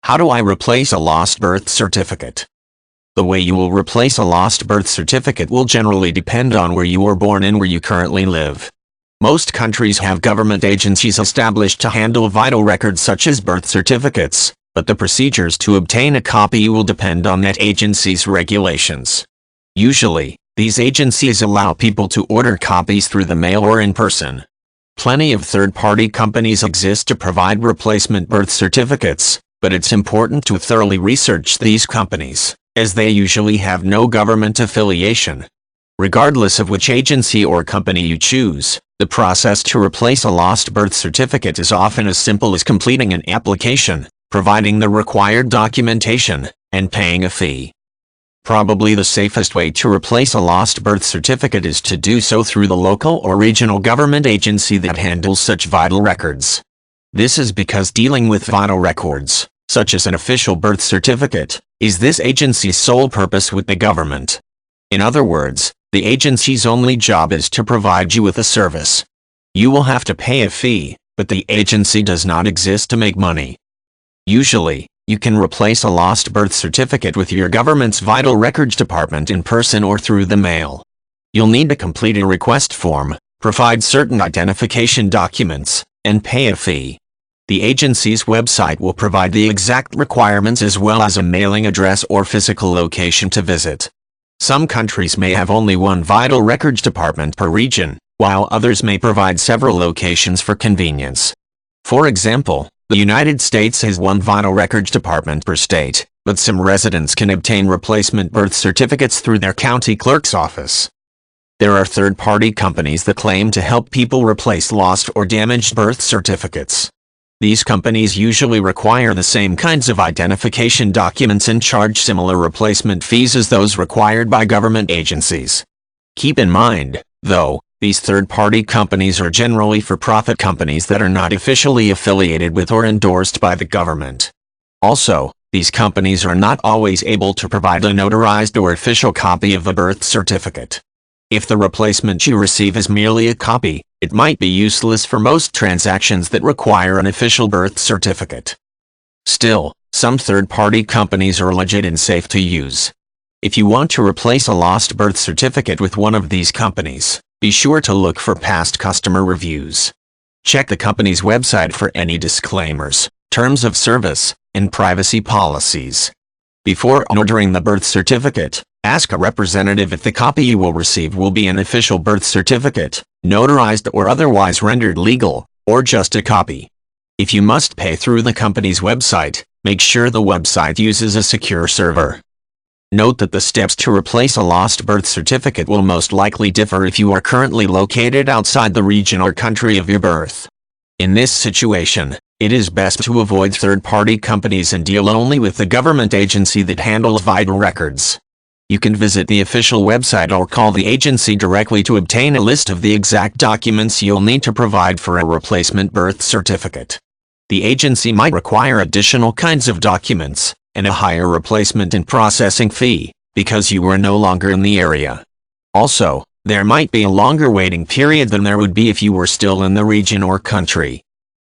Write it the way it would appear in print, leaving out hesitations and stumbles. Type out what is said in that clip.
How do I replace a lost birth certificate? The way you will replace a lost birth certificate will generally depend on where you were born and where you currently live. Most countries have government agencies established to handle vital records such as birth certificates, but the procedures to obtain a copy will depend on that agency's regulations. Usually, these agencies allow people to order copies through the mail or in person. Plenty of third-party companies exist to provide replacement birth certificates, but it's important to thoroughly research these companies, as they usually have no government affiliation. Regardless of which agency or company you choose, the process to replace a lost birth certificate is often as simple as completing an application, providing the required documentation, and paying a fee. Probably the safest way to replace a lost birth certificate is to do so through the local or regional government agency that handles such vital records. This is because dealing with vital records, such as an official birth certificate, is this agency's sole purpose with the government. In other words, the agency's only job is to provide you with a service. You will have to pay a fee, but the agency does not exist to make money. Usually, you can replace a lost birth certificate with your government's Vital Records Department in person or through the mail. You'll need to complete a request form, provide certain identification documents, and pay a fee. The agency's website will provide the exact requirements as well as a mailing address or physical location to visit. Some countries may have only one Vital Records Department per region, while others may provide several locations for convenience. For example, the United States has one Vital Records Department per state, but some residents can obtain replacement birth certificates through their county clerk's office. There are third-party companies that claim to help people replace lost or damaged birth certificates. These companies usually require the same kinds of identification documents and charge similar replacement fees as those required by government agencies. Keep in mind, though, these third-party companies are generally for-profit companies that are not officially affiliated with or endorsed by the government. Also, these companies are not always able to provide a notarized or official copy of the birth certificate. If the replacement you receive is merely a copy, it might be useless for most transactions that require an official birth certificate. Still, some third-party companies are legit and safe to use. If you want to replace a lost birth certificate with one of these companies, be sure to look for past customer reviews. Check the company's website for any disclaimers, terms of service, and privacy policies. Before ordering the birth certificate, ask a representative if the copy you will receive will be an official birth certificate, notarized or otherwise rendered legal, or just a copy. If you must pay through the company's website, make sure the website uses a secure server. Note that the steps to replace a lost birth certificate will most likely differ if you are currently located outside the region or country of your birth. In this situation, it is best to avoid third-party companies and deal only with the government agency that handles vital records. You can visit the official website or call the agency directly to obtain a list of the exact documents you'll need to provide for a replacement birth certificate. The agency might require additional kinds of documents, and a higher replacement and processing fee, because you are no longer in the area. Also, there might be a longer waiting period than there would be if you were still in the region or country.